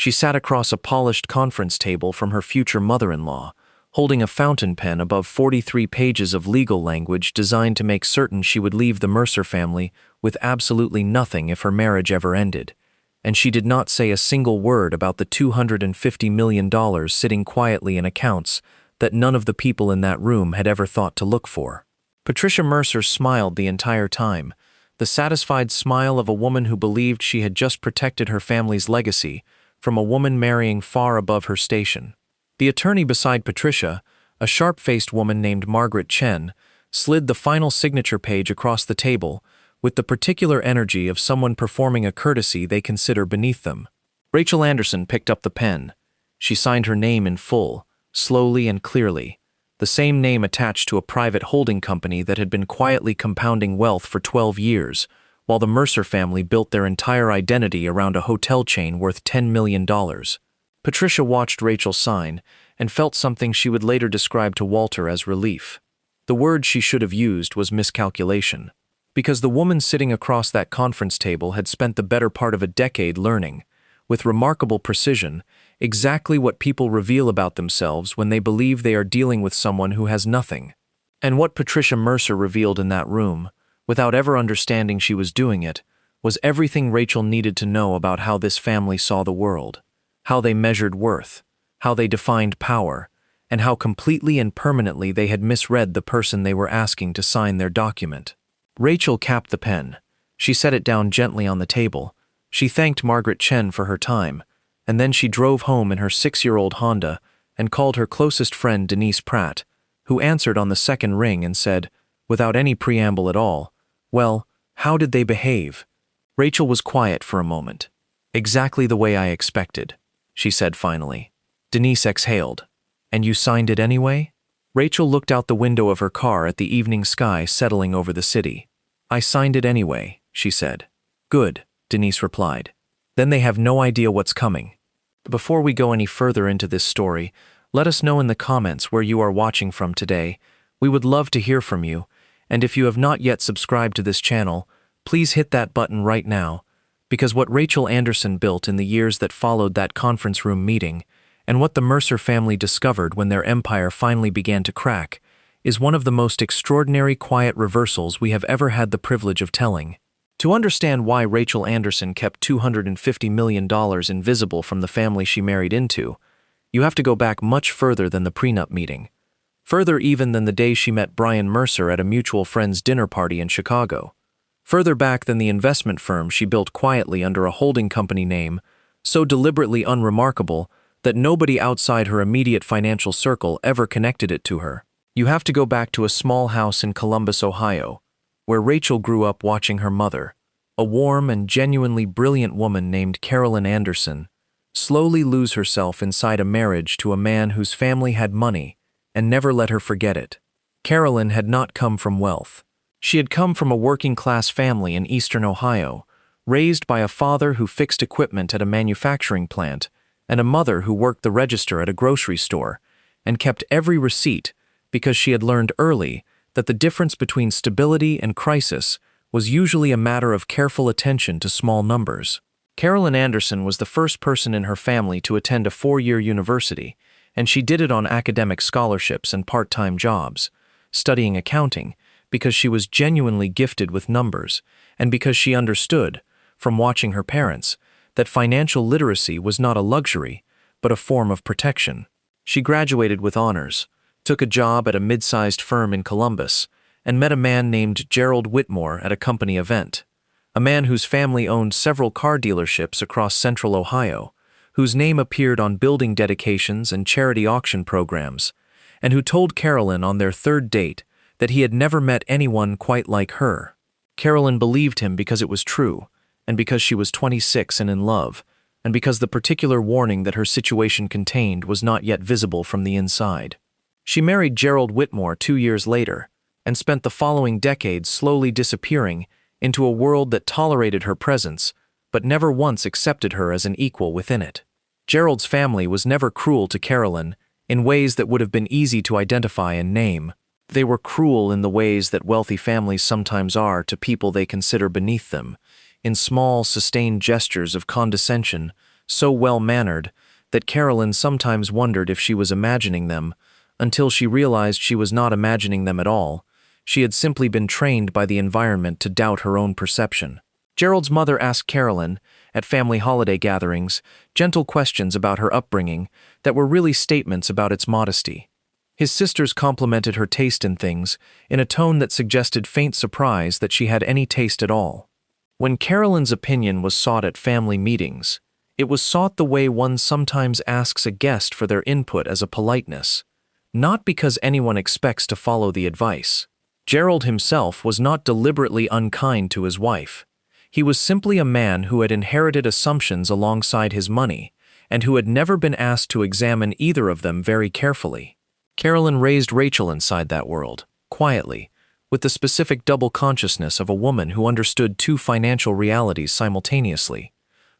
She sat across a polished conference table from her future mother-in-law, holding a fountain pen above 43 pages of legal language designed to make certain she would leave the Mercer family with absolutely nothing if her marriage ever ended. And she did not say a single word about the $250 million sitting quietly in accounts that none of the people in that room had ever thought to look for. Patricia Mercer smiled the entire time, the satisfied smile of a woman who believed she had just protected her family's legacy from a woman marrying far above her station. The attorney beside Patricia, a sharp-faced woman named Margaret Chen, slid the final signature page across the table with the particular energy of someone performing a courtesy they consider beneath them. Rachel Anderson picked up the pen. She signed her name in full, slowly and clearly, the same name attached to a private holding company that had been quietly compounding wealth for 12 years, while the Mercer family built their entire identity around a hotel chain worth $10 million. Patricia watched Rachel sign and felt something she would later describe to Walter as relief. The word she should have used was miscalculation, because the woman sitting across that conference table had spent the better part of a decade learning, with remarkable precision, exactly what people reveal about themselves when they believe they are dealing with someone who has nothing. And what Patricia Mercer revealed in that room, without ever understanding she was doing it, was everything Rachel needed to know about how this family saw the world, how they measured worth, how they defined power, and how completely and permanently they had misread the person they were asking to sign their document. Rachel capped the pen. She set it down gently on the table. She thanked Margaret Chen for her time, and then she drove home in her 6-year-old Honda and called her closest friend Denise Pratt, who answered on the second ring and said, without any preamble at all, "Well, how did they behave?" Rachel was quiet for a moment. "Exactly the way I expected," she said finally. Denise exhaled. "And you signed it anyway?" Rachel looked out the window of her car at the evening sky settling over the city. "I signed it anyway," she said. "Good," Denise replied. "Then they have no idea what's coming." Before we go any further into this story, let us know in the comments where you are watching from today. We would love to hear from you, and if you have not yet subscribed to this channel, please hit that button right now, because what Rachel Anderson built in the years that followed that conference room meeting, and what the Mercer family discovered when their empire finally began to crack, is one of the most extraordinary quiet reversals we have ever had the privilege of telling. To understand why Rachel Anderson kept $250 million invisible from the family she married into, you have to go back much further than the prenup meeting. Further even than the day she met Brian Mercer at a mutual friend's dinner party in Chicago. Further back than the investment firm she built quietly under a holding company name, so deliberately unremarkable that nobody outside her immediate financial circle ever connected it to her. You have to go back to a small house in Columbus, Ohio, where Rachel grew up watching her mother, a warm and genuinely brilliant woman named Carolyn Anderson, slowly lose herself inside a marriage to a man whose family had money and never let her forget it. Carolyn had not come from wealth. She had come from a working-class family in eastern Ohio, raised by a father who fixed equipment at a manufacturing plant and a mother who worked the register at a grocery store and kept every receipt because she had learned early that the difference between stability and crisis was usually a matter of careful attention to small numbers. Carolyn Anderson was the first person in her family to attend a 4-year university, and she did it on academic scholarships and part-time jobs, studying accounting, because she was genuinely gifted with numbers, and because she understood, from watching her parents, that financial literacy was not a luxury, but a form of protection. She graduated with honors, took a job at a mid-sized firm in Columbus, and met a man named Gerald Whitmore at a company event, a man whose family owned several car dealerships across central Ohio, whose name appeared on building dedications and charity auction programs, and who told Carolyn on their third date that he had never met anyone quite like her. Carolyn believed him because it was true, and because she was 26 and in love, and because the particular warning that her situation contained was not yet visible from the inside. She married Gerald Whitmore 2 years later, and spent the following decade slowly disappearing into a world that tolerated her presence, but never once accepted her as an equal within it. Gerald's family was never cruel to Carolyn in ways that would have been easy to identify and name. They were cruel in the ways that wealthy families sometimes are to people they consider beneath them, in small, sustained gestures of condescension, so well-mannered that Carolyn sometimes wondered if she was imagining them, until she realized she was not imagining them at all. She had simply been trained by the environment to doubt her own perception. Gerald's mother asked Carolyn, at family holiday gatherings, gentle questions about her upbringing that were really statements about its modesty. His sisters complimented her taste in things, in a tone that suggested faint surprise that she had any taste at all. When Carolyn's opinion was sought at family meetings, it was sought the way one sometimes asks a guest for their input as a politeness, not because anyone expects to follow the advice. Gerald himself was not deliberately unkind to his wife. He was simply a man who had inherited assumptions alongside his money, and who had never been asked to examine either of them very carefully. Carolyn raised Rachel inside that world, quietly, with the specific double consciousness of a woman who understood two financial realities simultaneously,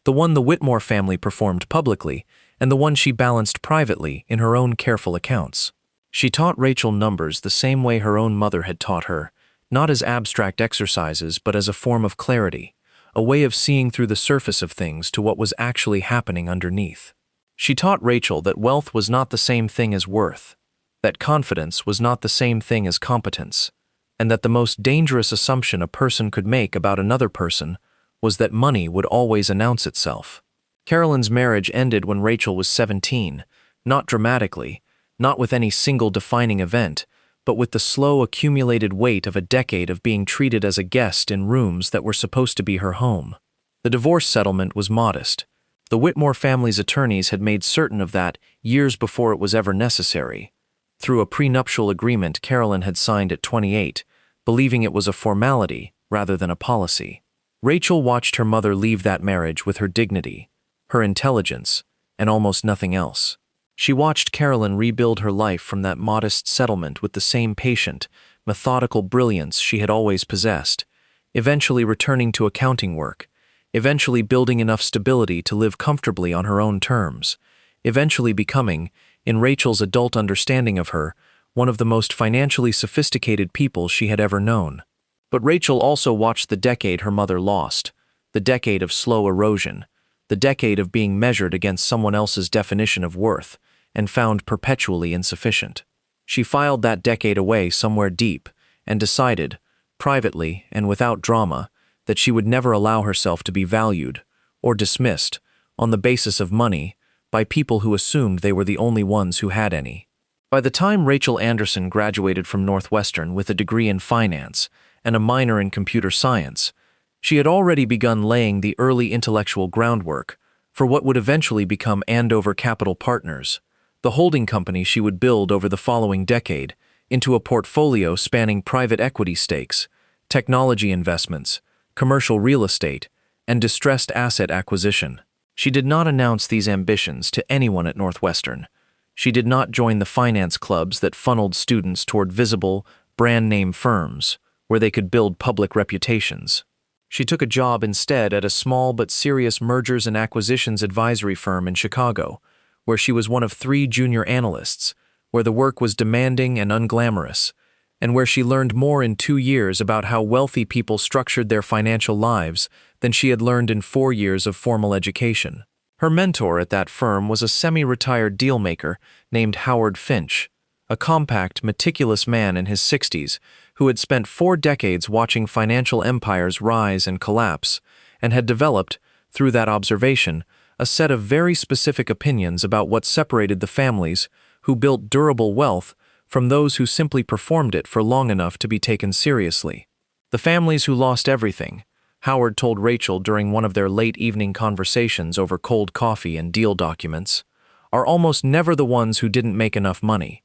the one the Whitmore family performed publicly, and the one she balanced privately in her own careful accounts. She taught Rachel numbers the same way her own mother had taught her, not as abstract exercises but as a form of clarity, a way of seeing through the surface of things to what was actually happening underneath. She taught Rachel that wealth was not the same thing as worth, that confidence was not the same thing as competence, and that the most dangerous assumption a person could make about another person was that money would always announce itself. Carolyn's marriage ended when Rachel was 17, not dramatically, not with any single defining event, but with the slow accumulated weight of a decade of being treated as a guest in rooms that were supposed to be her home. The divorce settlement was modest. The Whitmore family's attorneys had made certain of that years before it was ever necessary. Through a prenuptial agreement Carolyn had signed at 28, believing it was a formality rather than a policy. Rachel watched her mother leave that marriage with her dignity, her intelligence, and almost nothing else. She watched Carolyn rebuild her life from that modest settlement with the same patient, methodical brilliance she had always possessed, eventually returning to accounting work, eventually building enough stability to live comfortably on her own terms, eventually becoming, in Rachel's adult understanding of her, one of the most financially sophisticated people she had ever known. But Rachel also watched the decade her mother lost, the decade of slow erosion, the decade of being measured against someone else's definition of worth, and found perpetually insufficient. She filed that decade away somewhere deep and decided, privately and without drama, that she would never allow herself to be valued or dismissed on the basis of money by people who assumed they were the only ones who had any. By the time Rachel Anderson graduated from Northwestern with a degree in finance and a minor in computer science, she had already begun laying the early intellectual groundwork for what would eventually become Andover Capital Partners, the holding company she would build over the following decade into a portfolio spanning private equity stakes, technology investments, commercial real estate, and distressed asset acquisition. She did not announce these ambitions to anyone at Northwestern. She did not join the finance clubs that funneled students toward visible, brand-name firms where they could build public reputations. She took a job instead at a small but serious mergers and acquisitions advisory firm in Chicago, where she was one of 3 junior analysts, where the work was demanding and unglamorous, and where she learned more in 2 years about how wealthy people structured their financial lives than she had learned in 4 years of formal education. Her mentor at that firm was a semi-retired dealmaker named Howard Finch, a compact, meticulous man in his 60s who had spent 4 decades watching financial empires rise and collapse and had developed, through that observation, a set of very specific opinions about what separated the families who built durable wealth from those who simply performed it for long enough to be taken seriously. The families who lost everything, Howard told Rachel during one of their late evening conversations over cold coffee and deal documents, are almost never the ones who didn't make enough money.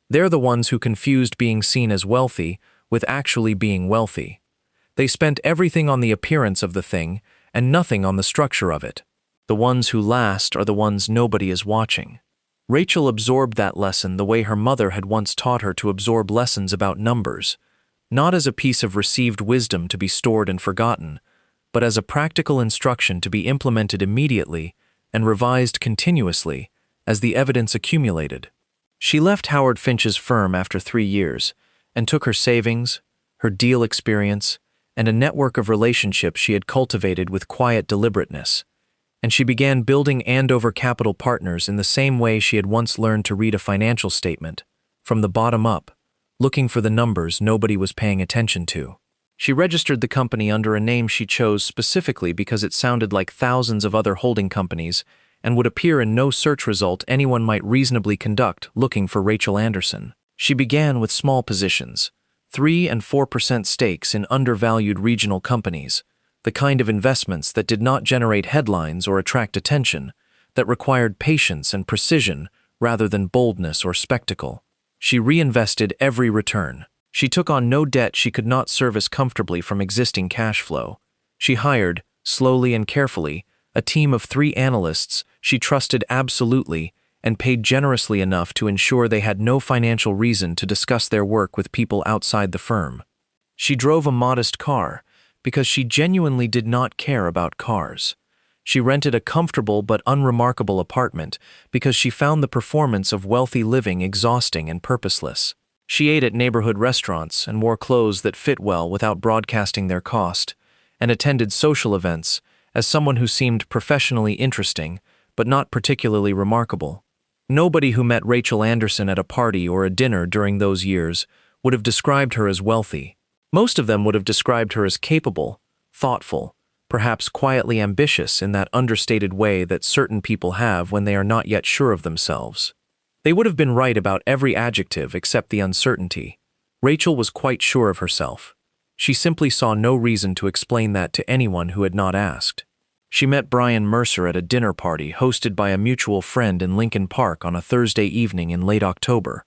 They're the ones who confused being seen as wealthy with actually being wealthy. They spent everything on the appearance of the thing and nothing on the structure of it. The ones who last are the ones nobody is watching. Rachel absorbed that lesson the way her mother had once taught her to absorb lessons about numbers, not as a piece of received wisdom to be stored and forgotten, but as a practical instruction to be implemented immediately and revised continuously as the evidence accumulated. She left Howard Finch's firm after 3 years and took her savings, her deal experience, and a network of relationships she had cultivated with quiet deliberateness, and she began building Andover Capital Partners in the same way she had once learned to read a financial statement, from the bottom up, looking for the numbers nobody was paying attention to. She registered the company under a name she chose specifically because it sounded like thousands of other holding companies and would appear in no search result anyone might reasonably conduct looking for Rachel Anderson. She began with small positions, 3 and 4% stakes in undervalued regional companies, the kind of investments that did not generate headlines or attract attention, that required patience and precision rather than boldness or spectacle. She reinvested every return. She took on no debt she could not service comfortably from existing cash flow. She hired, slowly and carefully, a team of 3 analysts she trusted absolutely and paid generously enough to ensure they had no financial reason to discuss their work with people outside the firm. She drove a modest car because she genuinely did not care about cars. She rented a comfortable but unremarkable apartment because she found the performance of wealthy living exhausting and purposeless. She ate at neighborhood restaurants and wore clothes that fit well without broadcasting their cost, and attended social events as someone who seemed professionally interesting but not particularly remarkable. Nobody who met Rachel Anderson at a party or a dinner during those years would have described her as wealthy. Most of them would have described her as capable, thoughtful, perhaps quietly ambitious in that understated way that certain people have when they are not yet sure of themselves. They would have been right about every adjective except the uncertainty. Rachel was quite sure of herself. She simply saw no reason to explain that to anyone who had not asked. She met Brian Mercer at a dinner party hosted by a mutual friend in Lincoln Park on a Thursday evening in late October,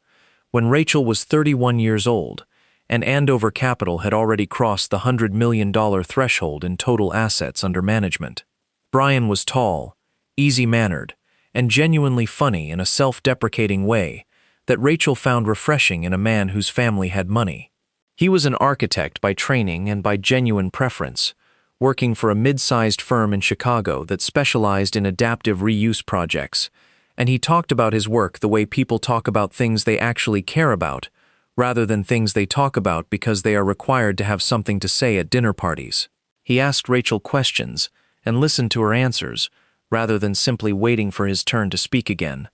when Rachel was 31 years old, and Andover Capital had already crossed the $100 million threshold in total assets under management. Brian was tall, easy-mannered, and genuinely funny in a self-deprecating way that Rachel found refreshing in a man whose family had money. He was an architect by training and by genuine preference, working for a mid-sized firm in Chicago that specialized in adaptive reuse projects, and he talked about his work the way people talk about things they actually care about, rather than things they talk about because they are required to have something to say at dinner parties. He asked Rachel questions and listened to her answers, rather than simply waiting for his turn to speak again.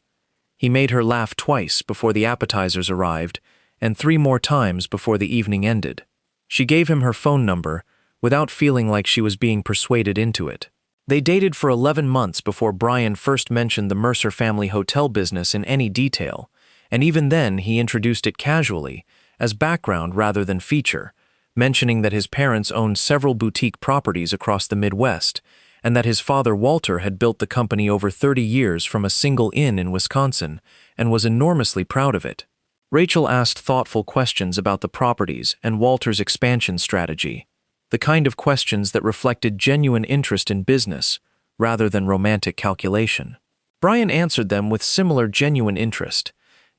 He made her laugh twice before the appetizers arrived, and 3 more times before the evening ended. She gave him her phone number, without feeling like she was being persuaded into it. They dated for 11 months before Brian first mentioned the Mercer family hotel business in any detail, and even then he introduced it casually, as background rather than feature, mentioning that his parents owned several boutique properties across the Midwest, and that his father Walter had built the company over 30 years from a single inn in Wisconsin and was enormously proud of it. Rachel asked thoughtful questions about the properties and Walter's expansion strategy, the kind of questions that reflected genuine interest in business rather than romantic calculation. Brian answered them with similar genuine interest,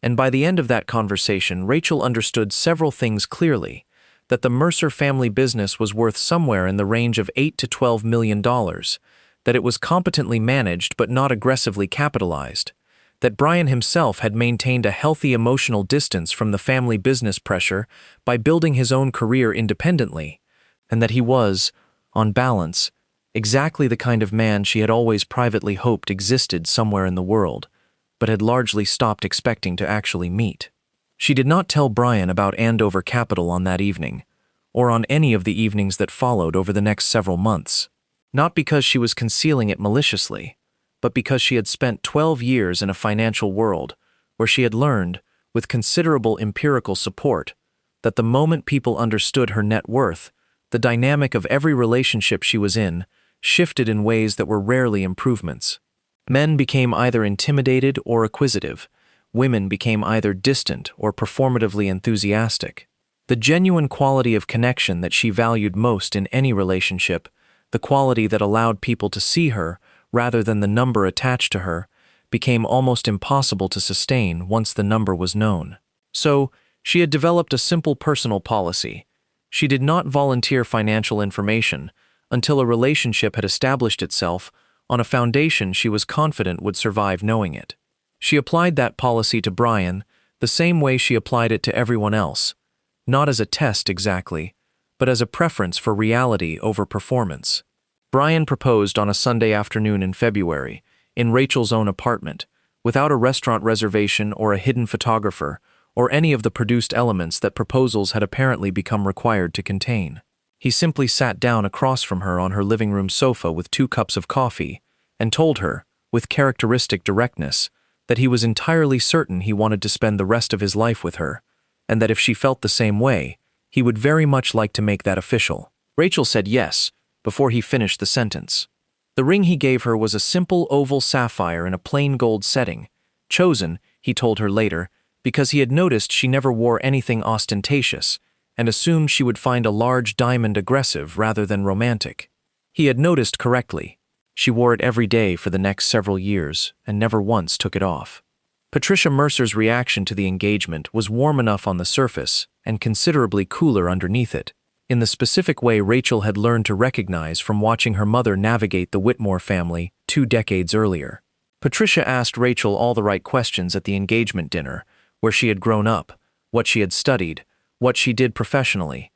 and by the end of that conversation, Rachel understood several things clearly: that the Mercer family business was worth somewhere in the range of $8 to $12 million, that it was competently managed but not aggressively capitalized, that Brian himself had maintained a healthy emotional distance from the family business pressure by building his own career independently, and that he was, on balance, exactly the kind of man she had always privately hoped existed somewhere in the world, but had largely stopped expecting to actually meet. She did not tell Brian about Andover Capital on that evening, or on any of the evenings that followed over the next several months, not because she was concealing it maliciously, but because she had spent 12 years in a financial world where she had learned, with considerable empirical support, that the moment people understood her net worth, the dynamic of every relationship she was in shifted in ways that were rarely improvements. Men became either intimidated or acquisitive. Women became either distant or performatively enthusiastic. The genuine quality of connection that she valued most in any relationship, the quality that allowed people to see her rather than the number attached to her, became almost impossible to sustain once the number was known. So, she had developed a simple personal policy. She did not volunteer financial information until a relationship had established itself on a foundation she was confident would survive knowing it. She applied that policy to Brian the same way she applied it to everyone else, not as a test exactly, but as a preference for reality over performance. Brian proposed on a Sunday afternoon in February, in Rachel's own apartment, without a restaurant reservation or a hidden photographer, or any of the produced elements that proposals had apparently become required to contain. He simply sat down across from her on her living room sofa with 2 cups of coffee, and told her, with characteristic directness, that he was entirely certain he wanted to spend the rest of his life with her, and that if she felt the same way, he would very much like to make that official. Rachel said yes, before he finished the sentence. The ring he gave her was a simple oval sapphire in a plain gold setting, chosen, he told her later, because he had noticed she never wore anything ostentatious, and assumed she would find a large diamond aggressive rather than romantic. He had noticed correctly. She wore it every day for the next several years and never once took it off. Patricia Mercer's reaction to the engagement was warm enough on the surface and considerably cooler underneath it, in the specific way Rachel had learned to recognize from watching her mother navigate the Whitmore family 2 decades earlier. Patricia asked Rachel all the right questions at the engagement dinner, where she had grown up, what she had studied, what she did professionally.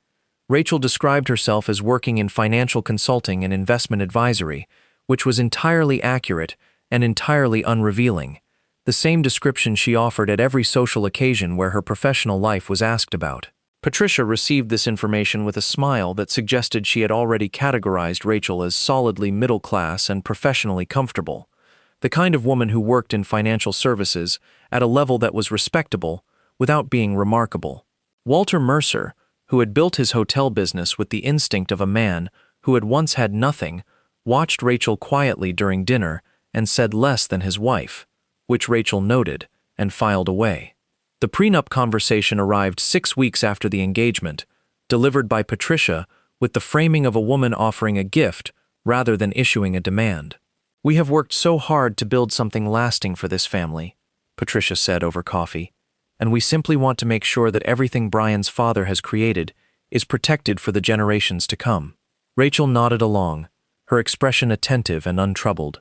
Rachel described herself as working in financial consulting and investment advisory, which was entirely accurate and entirely unrevealing, the same description she offered at every social occasion where her professional life was asked about. Patricia received this information with a smile that suggested she had already categorized Rachel as solidly middle class and professionally comfortable, the kind of woman who worked in financial services at a level that was respectable without being remarkable. Walter Mercer, who had built his hotel business with the instinct of a man who had once had nothing, watched Rachel quietly during dinner and said less than his wife, which Rachel noted and filed away. The prenup conversation arrived 6 weeks after the engagement, delivered by Patricia with the framing of a woman offering a gift rather than issuing a demand. "We have worked so hard to build something lasting for this family," Patricia said over coffee, "and we simply want to make sure that everything Brian's father has created is protected for the generations to come." Rachel nodded along, her expression attentive and untroubled.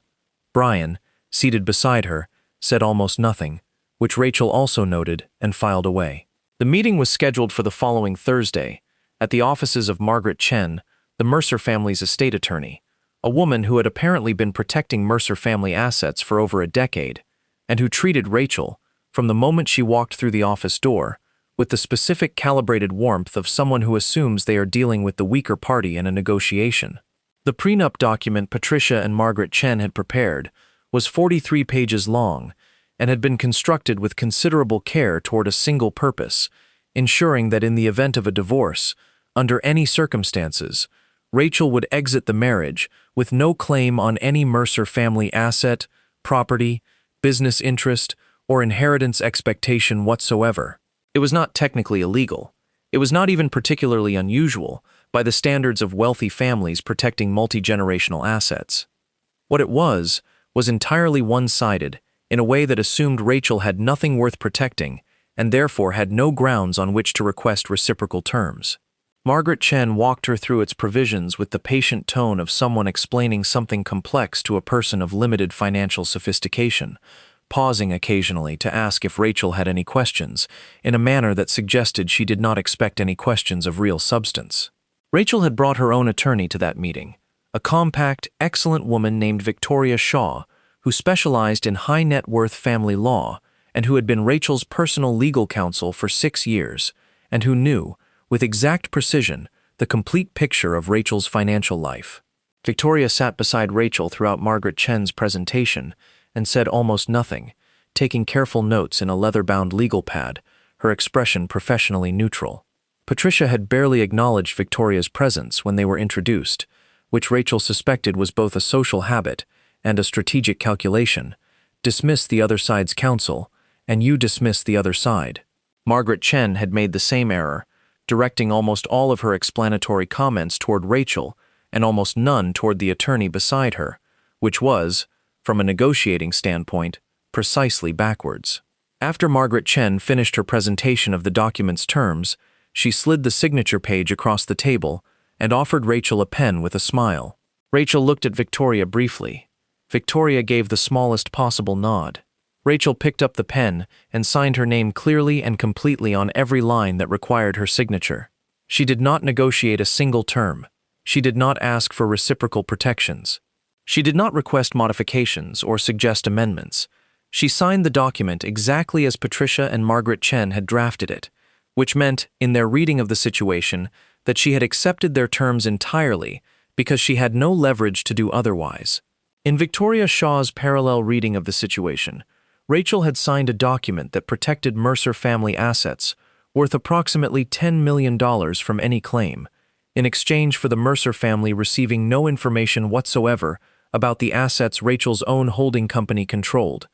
Brian, seated beside her, said almost nothing, which Rachel also noted and filed away. The meeting was scheduled for the following Thursday, at the offices of Margaret Chen, the Mercer family's estate attorney, a woman who had apparently been protecting Mercer family assets for over a decade, and who treated Rachel, from the moment she walked through the office door, with the specific calibrated warmth of someone who assumes they are dealing with the weaker party in a negotiation. The prenup document Patricia and Margaret Chen had prepared was 43 pages long and had been constructed with considerable care toward a single purpose, ensuring that in the event of a divorce, under any circumstances, Rachel would exit the marriage with no claim on any Mercer family asset, property, business interest, or inheritance expectation whatsoever. It was not technically illegal. It was not even particularly unusual by the standards of wealthy families protecting multi-generational assets. What it was entirely one-sided in a way that assumed Rachel had nothing worth protecting and therefore had no grounds on which to request reciprocal terms. Margaret Chen walked her through its provisions with the patient tone of someone explaining something complex to a person of limited financial sophistication, pausing occasionally to ask if Rachel had any questions, in a manner that suggested she did not expect any questions of real substance. Rachel had brought her own attorney to that meeting, a compact, excellent woman named Victoria Shaw, who specialized in high-net-worth family law and who had been Rachel's personal legal counsel for 6 years, and who knew, with exact precision, the complete picture of Rachel's financial life. Victoria sat beside Rachel throughout Margaret Chen's presentation and said almost nothing, taking careful notes in a leather-bound legal pad, her expression professionally neutral. Patricia had barely acknowledged Victoria's presence when they were introduced, which Rachel suspected was both a social habit and a strategic calculation. Dismiss the other side's counsel, and you dismiss the other side. Margaret Chen had made the same error, directing almost all of her explanatory comments toward Rachel and almost none toward the attorney beside her, which was, from a negotiating standpoint, precisely backwards. After Margaret Chen finished her presentation of the document's terms, she slid the signature page across the table and offered Rachel a pen with a smile. Rachel looked at Victoria briefly. Victoria gave the smallest possible nod. Rachel picked up the pen and signed her name clearly and completely on every line that required her signature. She did not negotiate a single term. She did not ask for reciprocal protections. She did not request modifications or suggest amendments. She signed the document exactly as Patricia and Margaret Chen had drafted it, which meant, in their reading of the situation, that she had accepted their terms entirely because she had no leverage to do otherwise. In Victoria Shaw's parallel reading of the situation, Rachel had signed a document that protected Mercer family assets worth approximately $10 million from any claim, in exchange for the Mercer family receiving no information whatsoever about the assets Rachel's own holding company controlled,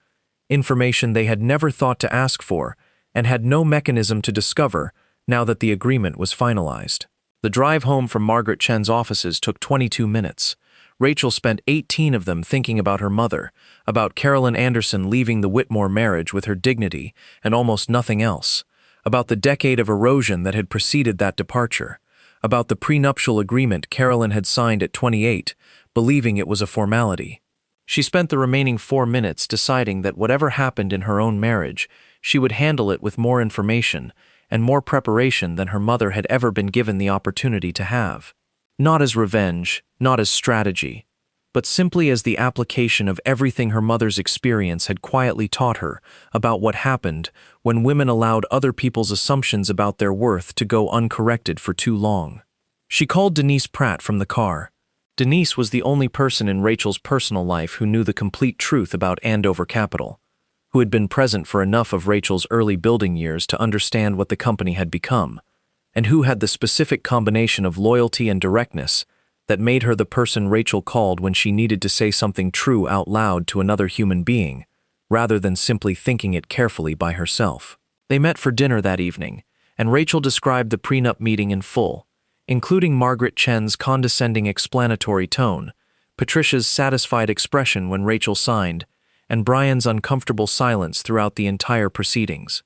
information they had never thought to ask for and had no mechanism to discover now that the agreement was finalized. The drive home from Margaret Chen's offices took 22 minutes. Rachel spent 18 of them thinking about her mother, about Carolyn Anderson leaving the Whitmore marriage with her dignity and almost nothing else, about the decade of erosion that had preceded that departure, about the prenuptial agreement Carolyn had signed at 28, believing it was a formality. She spent the remaining 4 minutes deciding that whatever happened in her own marriage, she would handle it with more information and more preparation than her mother had ever been given the opportunity to have. Not as revenge, not as strategy, but simply as the application of everything her mother's experience had quietly taught her about what happened when women allowed other people's assumptions about their worth to go uncorrected for too long. She called Denise Pratt from the car. Denise was the only person in Rachel's personal life who knew the complete truth about Andover Capital, who had been present for enough of Rachel's early building years to understand what the company had become, and who had the specific combination of loyalty and directness that made her the person Rachel called when she needed to say something true out loud to another human being, rather than simply thinking it carefully by herself. They met for dinner that evening, and Rachel described the prenup meeting in full, including Margaret Chen's condescending explanatory tone, Patricia's satisfied expression when Rachel signed, and Brian's uncomfortable silence throughout the entire proceedings.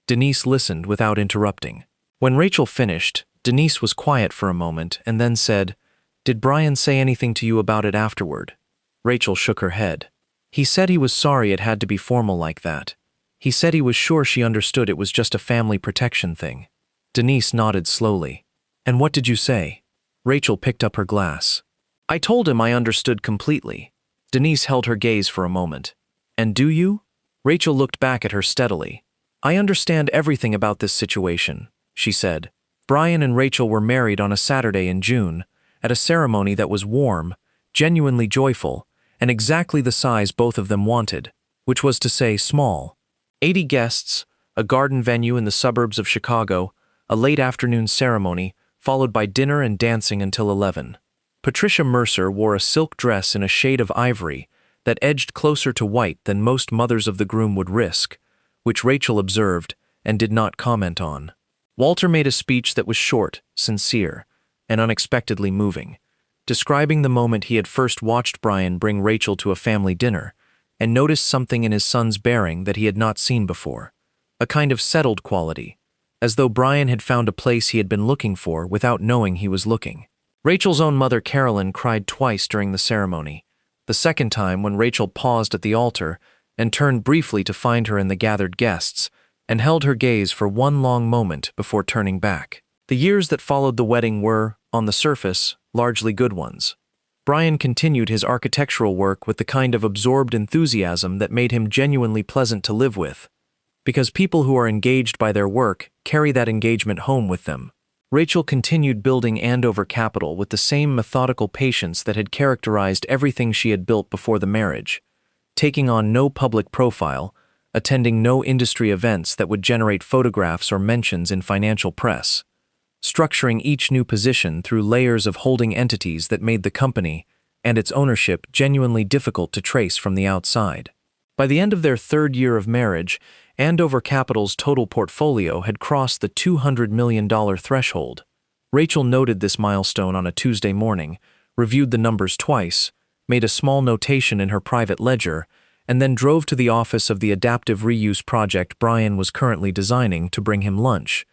Denise listened without interrupting. When Rachel finished, Denise was quiet for a moment and then said, "Did Brian say anything to you about it afterward?" Rachel shook her head. "He said he was sorry it had to be formal like that. He said he was sure she understood it was just a family protection thing." Denise nodded slowly. "And what did you say?" Rachel picked up her glass. "I told him I understood completely." Denise held her gaze for a moment. "And do you?" Rachel looked back at her steadily. "I understand everything about this situation," she said. "Brian and Rachel were married on a Saturday in June, at a ceremony that was warm, genuinely joyful, and exactly the size both of them wanted, which was to say small. 80 guests, a garden venue in the suburbs of Chicago, a late afternoon ceremony, followed by dinner and dancing until 11. Patricia Mercer wore a silk dress in a shade of ivory that edged closer to white than most mothers of the groom would risk, which Rachel observed and did not comment on. Walter made a speech that was short, sincere, and unexpectedly moving, describing the moment he had first watched Brian bring Rachel to a family dinner and noticed something in his son's bearing that he had not seen before, a kind of settled quality, as though Brian had found a place he had been looking for without knowing he was looking. Rachel's own mother, Carolyn, cried twice during the ceremony, the second time when Rachel paused at the altar and turned briefly to find her in the gathered guests, and held her gaze for one long moment before turning back. The years that followed the wedding were, on the surface, largely good ones. Brian continued his architectural work with the kind of absorbed enthusiasm that made him genuinely pleasant to live with, because people who are engaged by their work carry that engagement home with them. Rachel continued building Andover Capital with the same methodical patience that had characterized everything she had built before the marriage, taking on no public profile, attending no industry events that would generate photographs or mentions in financial press, structuring each new position through layers of holding entities that made the company and its ownership genuinely difficult to trace from the outside. By the end of their third year of marriage, Andover Capital's total portfolio had crossed the $200 million threshold. Rachel noted this milestone on a Tuesday morning, reviewed the numbers twice, made a small notation in her private ledger, and then drove to the office of the adaptive reuse project Brian was currently designing to bring him lunch,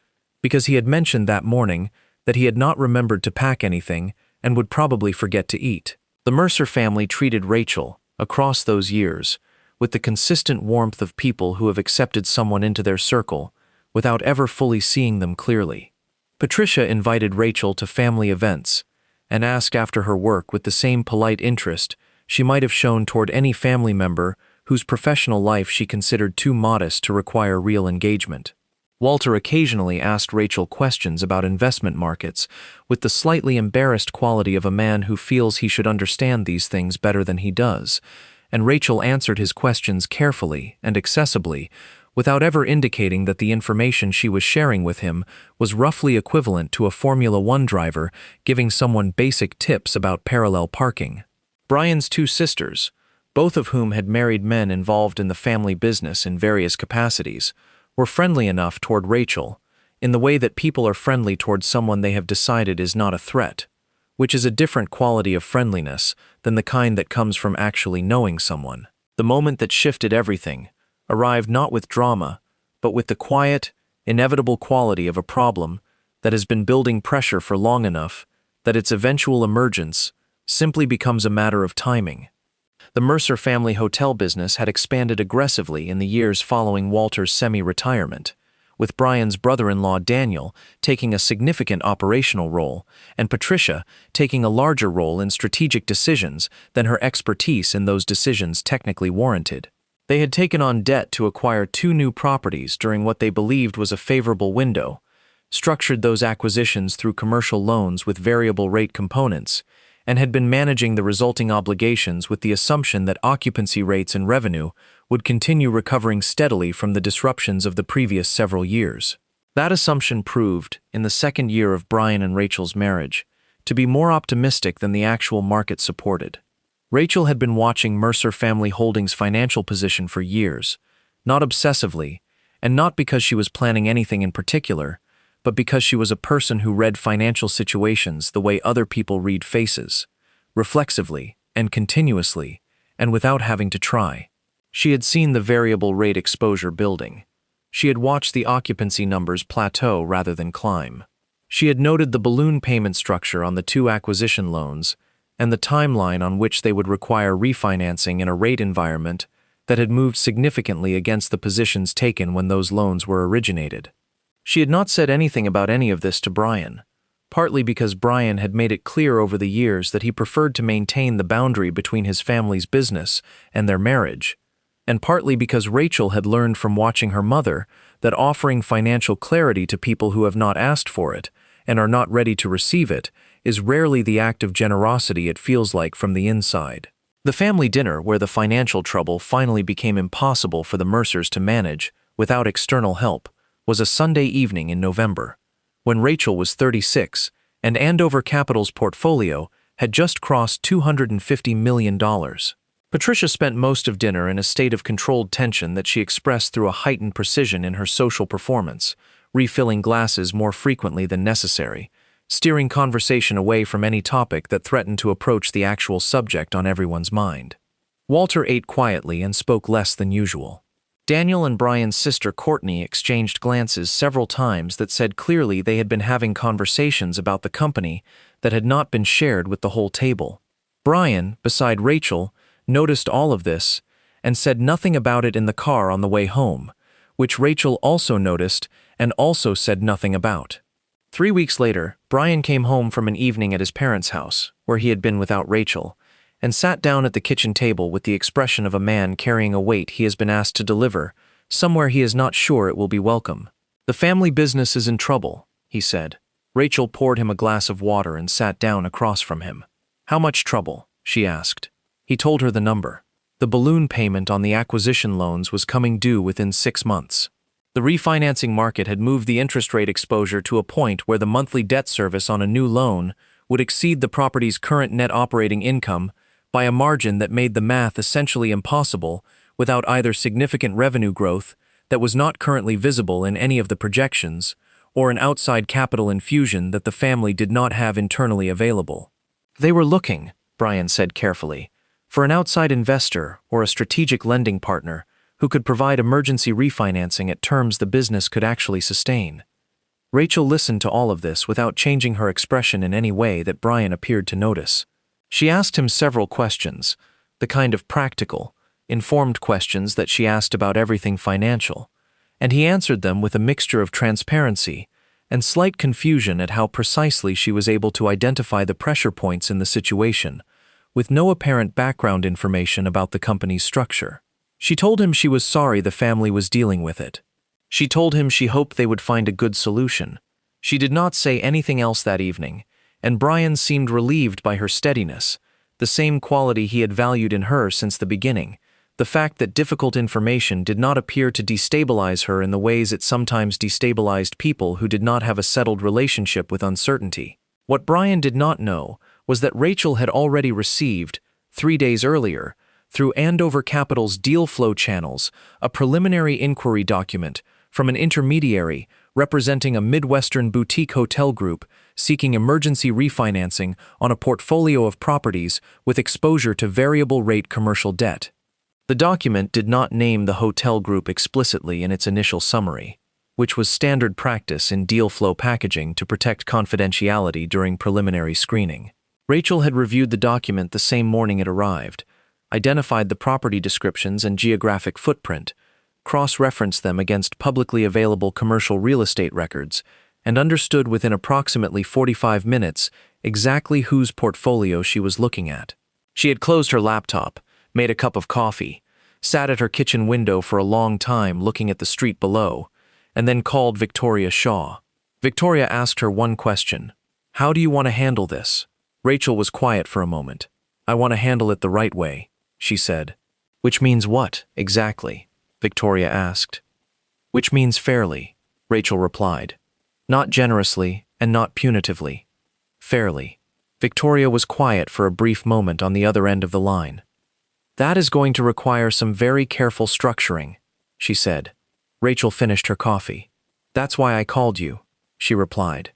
because he had mentioned that morning that he had not remembered to pack anything and would probably forget to eat. The Mercer family treated Rachel, across those years, with the consistent warmth of people who have accepted someone into their circle without ever fully seeing them clearly. Patricia invited Rachel to family events, and asked after her work with the same polite interest she might have shown toward any family member whose professional life she considered too modest to require real engagement. Walter occasionally asked Rachel questions about investment markets with the slightly embarrassed quality of a man who feels he should understand these things better than he does, and Rachel answered his questions carefully and accessibly, without ever indicating that the information she was sharing with him was roughly equivalent to a Formula One driver giving someone basic tips about parallel parking. Brian's two sisters, both of whom had married men involved in the family business in various capacities, were friendly enough toward Rachel, in the way that people are friendly toward someone they have decided is not a threat, which is a different quality of friendliness than the kind that comes from actually knowing someone. The moment that shifted everything arrived not with drama, but with the quiet, inevitable quality of a problem that has been building pressure for long enough that its eventual emergence simply becomes a matter of timing. The Mercer family hotel business had expanded aggressively in the years following Walter's semi-retirement, with Brian's brother-in-law Daniel taking a significant operational role and Patricia taking a larger role in strategic decisions than her expertise in those decisions technically warranted. They had taken on debt to acquire 2 new properties during what they believed was a favorable window, structured those acquisitions through commercial loans with variable rate components, and had been managing the resulting obligations with the assumption that occupancy rates and revenue would continue recovering steadily from the disruptions of the previous several years. That assumption proved, in the second year of Brian and Rachel's marriage, to be more optimistic than the actual market supported. Rachel had been watching Mercer Family Holdings' financial position for years, not obsessively, and not because she was planning anything in particular, but because she was a person who read financial situations the way other people read faces, reflexively and continuously, and without having to try. She had seen the variable rate exposure building. She had watched the occupancy numbers plateau rather than climb. She had noted the balloon payment structure on the 2 acquisition loans and the timeline on which they would require refinancing in a rate environment that had moved significantly against the positions taken when those loans were originated. She had not said anything about any of this to Brian, partly because Brian had made it clear over the years that he preferred to maintain the boundary between his family's business and their marriage, and partly because Rachel had learned from watching her mother that offering financial clarity to people who have not asked for it and are not ready to receive it is rarely the act of generosity it feels like from the inside. The family dinner where the financial trouble finally became impossible for the Mercers to manage without external help was a Sunday evening in November, when Rachel was 36 and Andover Capital's portfolio had just crossed $250 million. Patricia spent most of dinner in a state of controlled tension that she expressed through a heightened precision in her social performance, refilling glasses more frequently than necessary, steering conversation away from any topic that threatened to approach the actual subject on everyone's mind. Walter ate quietly and spoke less than usual. Daniel and Brian's sister Courtney exchanged glances several times that said clearly they had been having conversations about the company that had not been shared with the whole table. Brian, beside Rachel, noticed all of this and said nothing about it in the car on the way home, which Rachel also noticed and also said nothing about. 3 weeks later, Brian came home from an evening at his parents' house, where he had been without Rachel, and sat down at the kitchen table with the expression of a man carrying a weight he has been asked to deliver, somewhere he is not sure it will be welcome. "The family business is in trouble," he said. Rachel poured him a glass of water and sat down across from him. "How much trouble?" she asked. He told her the number. The balloon payment on the acquisition loans was coming due within 6 months. The refinancing market had moved the interest rate exposure to a point where the monthly debt service on a new loan would exceed the property's current net operating income by a margin that made the math essentially impossible without either significant revenue growth that was not currently visible in any of the projections or an outside capital infusion that the family did not have internally available. "They were looking," Brian said carefully, "for an outside investor or a strategic lending partner who could provide emergency refinancing at terms the business could actually sustain." Rachel listened to all of this without changing her expression in any way that Brian appeared to notice. She asked him several questions, the kind of practical, informed questions that she asked about everything financial, and he answered them with a mixture of transparency and slight confusion at how precisely she was able to identify the pressure points in the situation, with no apparent background information about the company's structure. She told him she was sorry the family was dealing with it. She told him she hoped they would find a good solution. She did not say anything else that evening, and Brian seemed relieved by her steadiness, the same quality he had valued in her since the beginning, the fact that difficult information did not appear to destabilize her in the ways it sometimes destabilized people who did not have a settled relationship with uncertainty. What Brian did not know was that Rachel had already received, 3 days earlier, through Andover Capital's deal flow channels, a preliminary inquiry document from an intermediary representing a Midwestern boutique hotel group seeking emergency refinancing on a portfolio of properties with exposure to variable-rate commercial debt. The document did not name the hotel group explicitly in its initial summary, which was standard practice in deal flow packaging to protect confidentiality during preliminary screening. Rachel had reviewed the document the same morning it arrived, identified the property descriptions and geographic footprint, cross-referenced them against publicly available commercial real estate records, and understood within approximately 45 minutes exactly whose portfolio she was looking at. She had closed her laptop, made a cup of coffee, sat at her kitchen window for a long time looking at the street below, and then called Victoria Shaw. Victoria asked her one question: "How do you want to handle this?" Rachel was quiet for a moment. "I want to handle it the right way," she said. "Which means what, exactly?" Victoria asked. "Which means fairly," Rachel replied. "Not generously and not punitively. Fairly." Victoria was quiet for a brief moment on the other end of the line. "That is going to require some very careful structuring," she said. Rachel finished her coffee. "That's why I called you," she replied.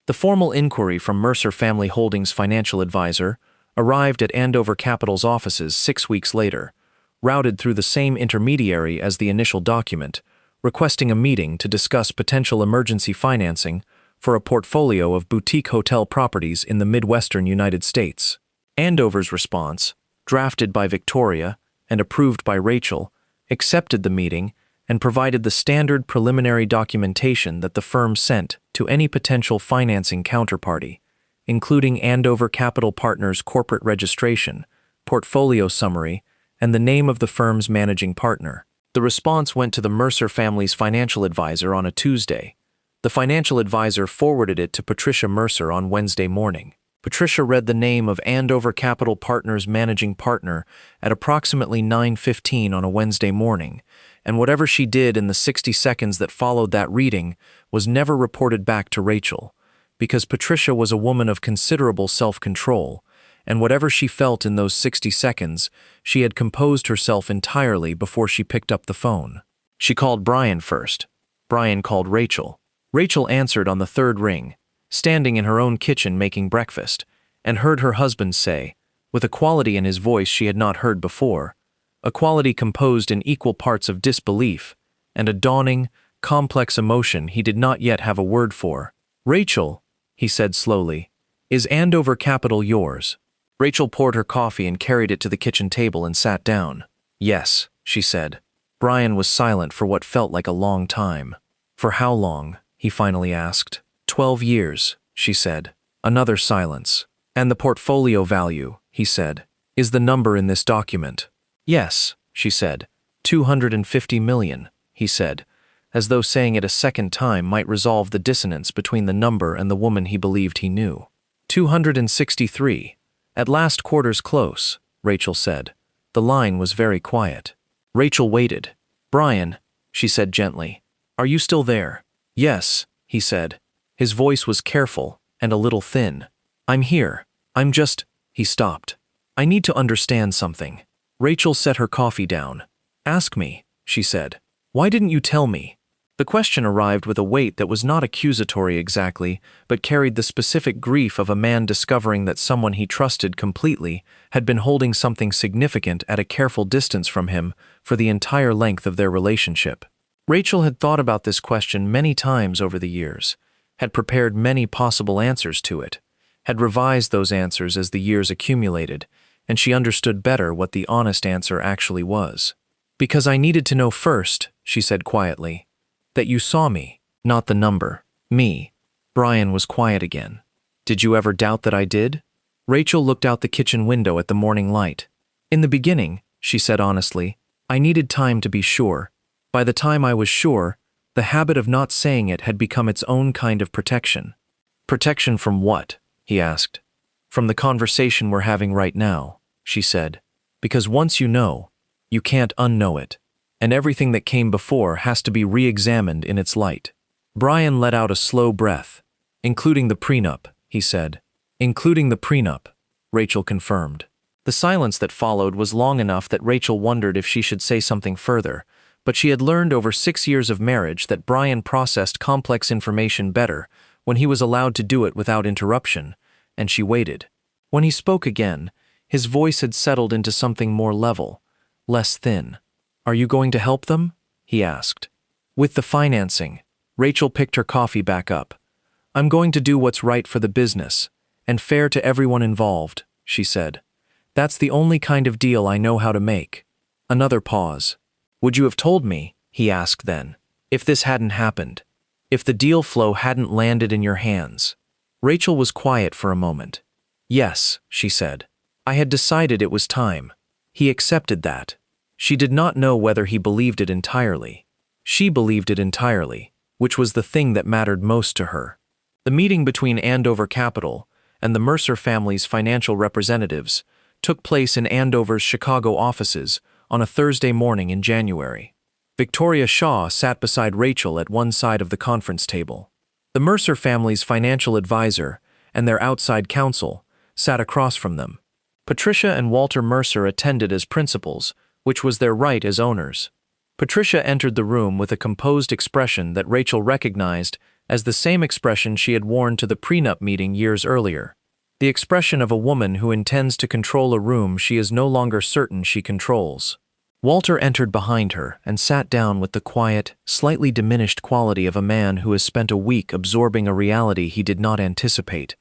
The formal inquiry from Mercer Family Holdings' financial advisor arrived at Andover Capital's offices 6 weeks later, routed through the same intermediary as the initial document, requesting a meeting to discuss potential emergency financing for a portfolio of boutique hotel properties in the Midwestern United States. Andover's response, drafted by Victoria and approved by Rachel, accepted the meeting and provided the standard preliminary documentation that the firm sent to any potential financing counterparty, including Andover Capital Partners' corporate registration, portfolio summary, and the name of the firm's managing partner. The response went to the Mercer family's financial advisor on a Tuesday. The financial advisor forwarded it to Patricia Mercer on Wednesday morning. Patricia read the name of Andover Capital Partners' managing partner at approximately 9:15 on a Wednesday morning, and whatever she did in the 60 seconds that followed that reading was never reported back to Rachel, because Patricia was a woman of considerable self-control, and whatever she felt in those 60 seconds, she had composed herself entirely before she picked up the phone. She called Brian first. Brian called Rachel. Rachel answered on the third ring, standing in her own kitchen making breakfast, and heard her husband say, with a quality in his voice she had not heard before, a quality composed in equal parts of disbelief and a dawning, complex emotion he did not yet have a word for. "Rachel," he said slowly, "is Andover Capital yours?" Rachel poured her coffee and carried it to the kitchen table and sat down. "Yes," she said. Brian was silent for what felt like a long time. "For how long?" he finally asked. 12 years, she said. Another silence. "And the portfolio value," he said, "is the number in this document." "Yes," she said. 250 million, he said, as though saying it a second time might resolve the dissonance between the number and the woman he believed he knew. 263. "At last quarter's close," Rachel said. The line was very quiet. Rachel waited. "Brian," she said gently, "are you still there?" "Yes," he said. His voice was careful and a little thin. "I'm here. I'm just—" He stopped. "I need to understand something." Rachel set her coffee down. "Ask me," she said. "Why didn't you tell me?" The question arrived with a weight that was not accusatory exactly, but carried the specific grief of a man discovering that someone he trusted completely had been holding something significant at a careful distance from him for the entire length of their relationship. Rachel had thought about this question many times over the years, had prepared many possible answers to it, had revised those answers as the years accumulated, and she understood better what the honest answer actually was. "Because I needed to know first," she said quietly, "that you saw me, not the number, me, Brian was quiet again. Did you ever doubt that I did? Rachel looked out the kitchen window at the morning light. In the beginning, she said honestly, I needed time to be sure. By the time I was sure, the habit of not saying it had become its own kind of protection. Protection from what? He asked. From the conversation we're having right now, she said. Because once you know, you can't unknow it. And everything that came before has to be re-examined in its light. Brian let out a slow breath. Including the prenup, he said. Including the prenup, Rachel confirmed. The silence that followed was long enough that Rachel wondered if she should say something further, but she had learned over 6 years of marriage that Brian processed complex information better when he was allowed to do it without interruption, and she waited. When he spoke again, his voice had settled into something more level, less thin. Are you going to help them? He asked. With the financing, Rachel picked her coffee back up. I'm going to do what's right for the business, and fair to everyone involved, she said. That's the only kind of deal I know how to make. Another pause. Would you have told me, he asked then, if this hadn't happened? If the deal flow hadn't landed in your hands? Rachel was quiet for a moment. Yes, she said. I had decided it was time. He accepted that. She did not know whether he believed it entirely. She believed it entirely, which was the thing that mattered most to her. The meeting between Andover Capital and the Mercer family's financial representatives took place in Andover's Chicago offices on a Thursday morning in January. Victoria Shaw sat beside Rachel at one side of the conference table. The Mercer family's financial advisor and their outside counsel sat across from them. Patricia and Walter Mercer attended as principals, which was their right as owners. Patricia entered the room with a composed expression that Rachel recognized as the same expression she had worn to the prenup meeting years earlier. The expression of a woman who intends to control a room she is no longer certain she controls. Walter entered behind her and sat down with the quiet, slightly diminished quality of a man who has spent a week absorbing a reality he did not anticipate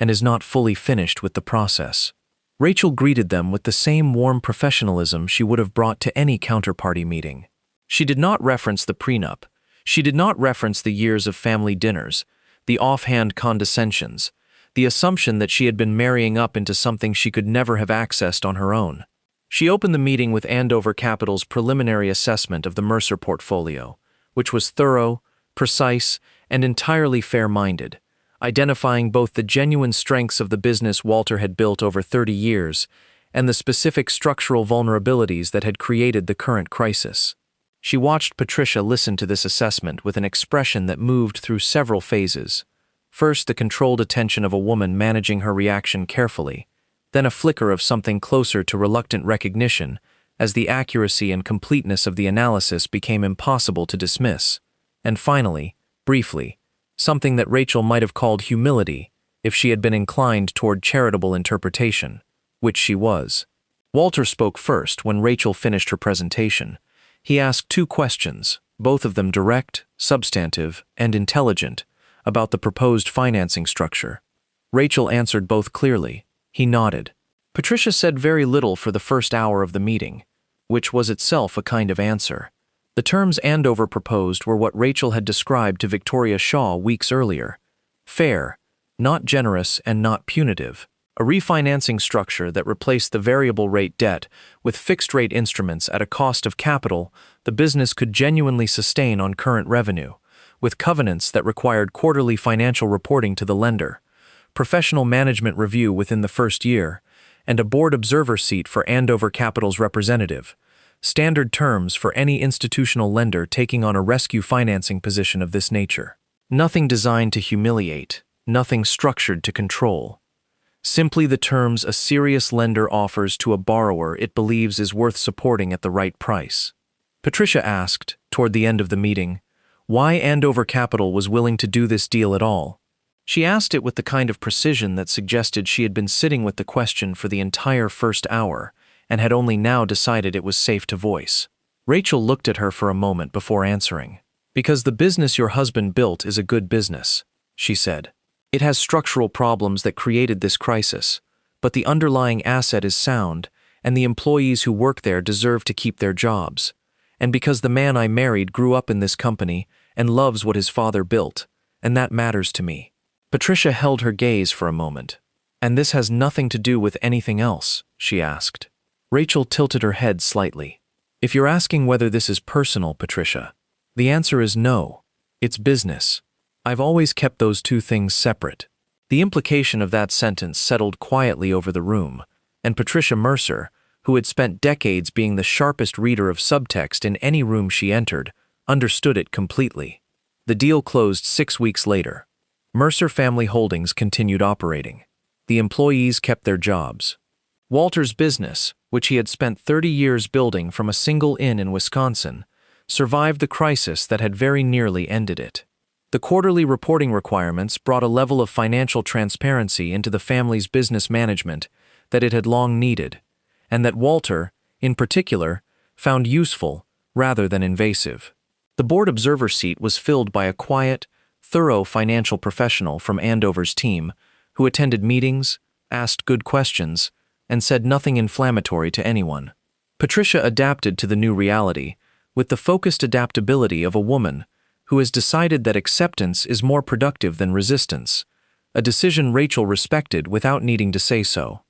and is not fully finished with the process. Rachel greeted them with the same warm professionalism she would have brought to any counterparty meeting. She did not reference the prenup. She did not reference the years of family dinners, the offhand condescensions, the assumption that she had been marrying up into something she could never have accessed on her own. She opened the meeting with Andover Capital's preliminary assessment of the Mercer portfolio, which was thorough, precise, and entirely fair-minded, identifying both the genuine strengths of the business Walter had built over 30 years and the specific structural vulnerabilities that had created the current crisis. She watched Patricia listen to this assessment with an expression that moved through several phases. First, the controlled attention of a woman managing her reaction carefully, then a flicker of something closer to reluctant recognition as the accuracy and completeness of the analysis became impossible to dismiss, and finally, briefly, something that Rachel might have called humility if she had been inclined toward charitable interpretation, which she was. Walter spoke first when Rachel finished her presentation. He asked 2 questions, both of them direct, substantive, and intelligent, about the proposed financing structure. Rachel answered both clearly. He nodded. Patricia said very little for the first hour of the meeting, which was itself a kind of answer. The terms Andover proposed were what Rachel had described to Victoria Shaw weeks earlier. Fair, not generous and not punitive. A refinancing structure that replaced the variable rate debt with fixed rate instruments at a cost of capital the business could genuinely sustain on current revenue, with covenants that required quarterly financial reporting to the lender, professional management review within the first year, and a board observer seat for Andover Capital's representative, standard terms for any institutional lender taking on a rescue financing position of this nature. Nothing designed to humiliate, nothing structured to control. Simply the terms a serious lender offers to a borrower it believes is worth supporting at the right price. Patricia asked, toward the end of the meeting, why Andover Capital was willing to do this deal at all. She asked it with the kind of precision that suggested she had been sitting with the question for the entire first hour and had only now decided it was safe to voice. Rachel looked at her for a moment before answering. Because the business your husband built is a good business, she said. It has structural problems that created this crisis, but the underlying asset is sound, and the employees who work there deserve to keep their jobs. And because the man I married grew up in this company and loves what his father built, and that matters to me. Patricia held her gaze for a moment. "And this has nothing to do with anything else?" she asked. Rachel tilted her head slightly. "If you're asking whether this is personal, Patricia, the answer is no. It's business. I've always kept those two things separate." The implication of that sentence settled quietly over the room, and Patricia Mercer, who had spent decades being the sharpest reader of subtext in any room she entered, understood it completely. The deal closed 6 weeks later. Mercer Family Holdings continued operating. The employees kept their jobs. Walter's business, which he had spent 30 years building from a single inn in Wisconsin, survived the crisis that had very nearly ended it. The quarterly reporting requirements brought a level of financial transparency into the family's business management that it had long needed, and that Walter, in particular, found useful rather than invasive. The board observer seat was filled by a quiet, thorough financial professional from Andover's team who attended meetings, asked good questions, and said nothing inflammatory to anyone. Patricia adapted to the new reality with the focused adaptability of a woman who has decided that acceptance is more productive than resistance, a decision Rachel respected without needing to say so.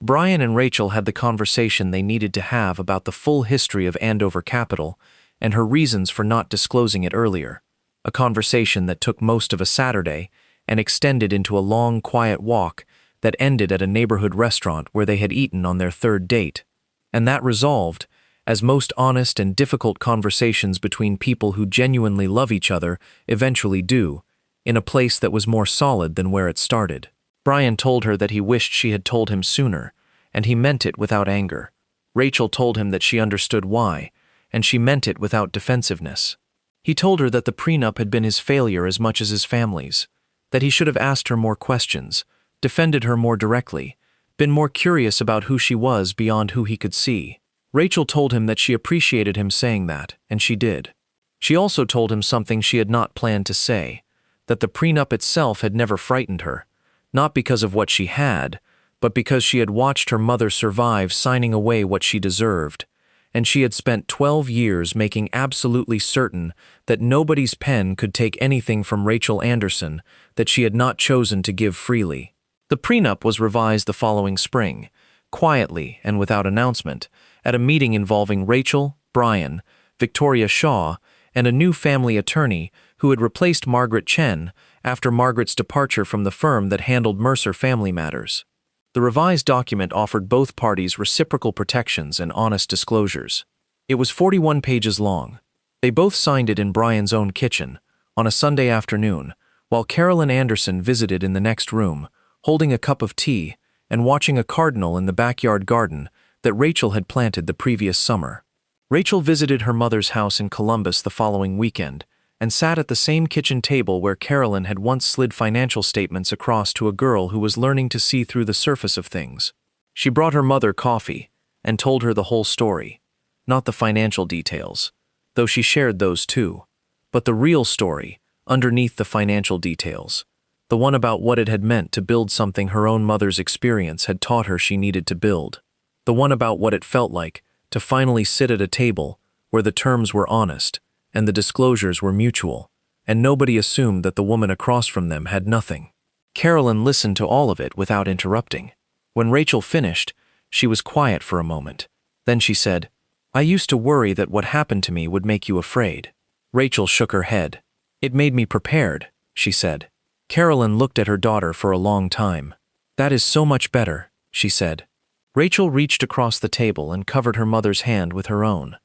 Brian and Rachel had the conversation they needed to have about the full history of Andover Capital and her reasons for not disclosing it earlier, a conversation that took most of a Saturday and extended into a long, quiet walk that ended at a neighborhood restaurant where they had eaten on their third date, and that resolved, as most honest and difficult conversations between people who genuinely love each other eventually do, in a place that was more solid than where it started. Brian told her that he wished she had told him sooner, and he meant it without anger. Rachel told him that she understood why, and she meant it without defensiveness. He told her that the prenup had been his failure as much as his family's, that he should have asked her more questions, defended her more directly, been more curious about who she was beyond who he could see. Rachel told him that she appreciated him saying that, and she did. She also told him something she had not planned to say, that the prenup itself had never frightened her, not because of what she had, but because she had watched her mother survive signing away what she deserved, and she had spent 12 years making absolutely certain that nobody's pen could take anything from Rachel Anderson that she had not chosen to give freely. The prenup was revised the following spring, quietly and without announcement, at a meeting involving Rachel, Brian, Victoria Shaw, and a new family attorney who had replaced Margaret Chen after Margaret's departure from the firm that handled Mercer family matters. The revised document offered both parties reciprocal protections and honest disclosures. It was 41 pages long. They both signed it in Brian's own kitchen, on a Sunday afternoon, while Carolyn Anderson visited in the next room, holding a cup of tea and watching a cardinal in the backyard garden that Rachel had planted the previous summer. Rachel visited her mother's house in Columbus the following weekend and sat at the same kitchen table where Carolyn had once slid financial statements across to a girl who was learning to see through the surface of things. She brought her mother coffee and told her the whole story, not the financial details, though she shared those too, but the real story underneath the financial details, the one about what it had meant to build something her own mother's experience had taught her she needed to build. The one about what it felt like to finally sit at a table where the terms were honest and the disclosures were mutual, and nobody assumed that the woman across from them had nothing. Carolyn listened to all of it without interrupting. When Rachel finished, she was quiet for a moment. Then she said, "I used to worry that what happened to me would make you afraid." Rachel shook her head. "It made me prepared," she said. Carolyn looked at her daughter for a long time. "That is so much better," she said. Rachel reached across the table and covered her mother's hand with her own.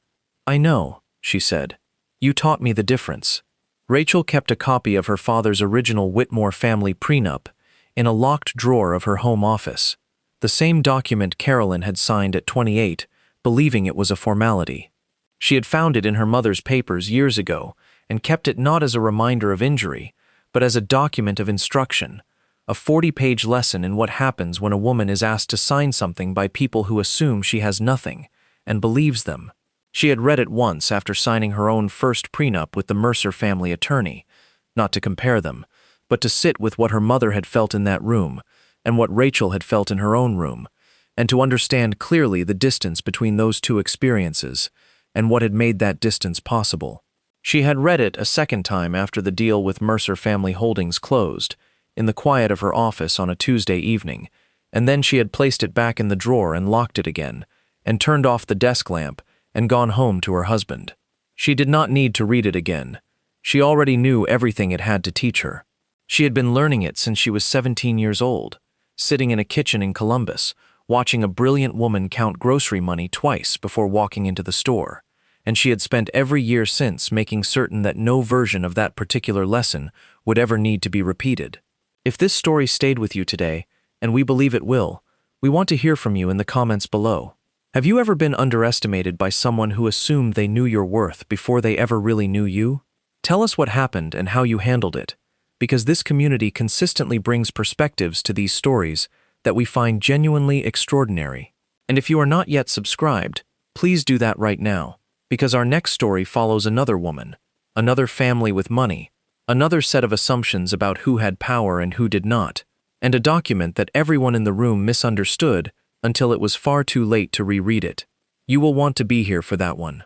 "I know," she said. "You taught me the difference." Rachel kept a copy of her father's original Whitmore family prenup in a locked drawer of her home office, the same document Carolyn had signed at 28, believing it was a formality. She had found it in her mother's papers years ago and kept it not as a reminder of injury, but as a document of instruction, a 40-page lesson in what happens when a woman is asked to sign something by people who assume she has nothing and believes them. She had read it once after signing her own first prenup with the Mercer family attorney, not to compare them, but to sit with what her mother had felt in that room and what Rachel had felt in her own room, and to understand clearly the distance between those two experiences and what had made that distance possible. She had read it a second time after the deal with Mercer Family Holdings closed, in the quiet of her office on a Tuesday evening, and then she had placed it back in the drawer and locked it again, and turned off the desk lamp and gone home to her husband. She did not need to read it again. She already knew everything it had to teach her. She had been learning it since she was 17 years old, sitting in a kitchen in Columbus, watching a brilliant woman count grocery money twice before walking into the store, and she had spent every year since making certain that no version of that particular lesson would ever need to be repeated. If this story stayed with you today, and we believe it will, we want to hear from you in the comments below. Have you ever been underestimated by someone who assumed they knew your worth before they ever really knew you? Tell us what happened and how you handled it, because this community consistently brings perspectives to these stories that we find genuinely extraordinary. And if you are not yet subscribed, please do that right now, because our next story follows another woman, another family with money, another set of assumptions about who had power and who did not, and a document that everyone in the room misunderstood until it was far too late to reread it. You will want to be here for that one.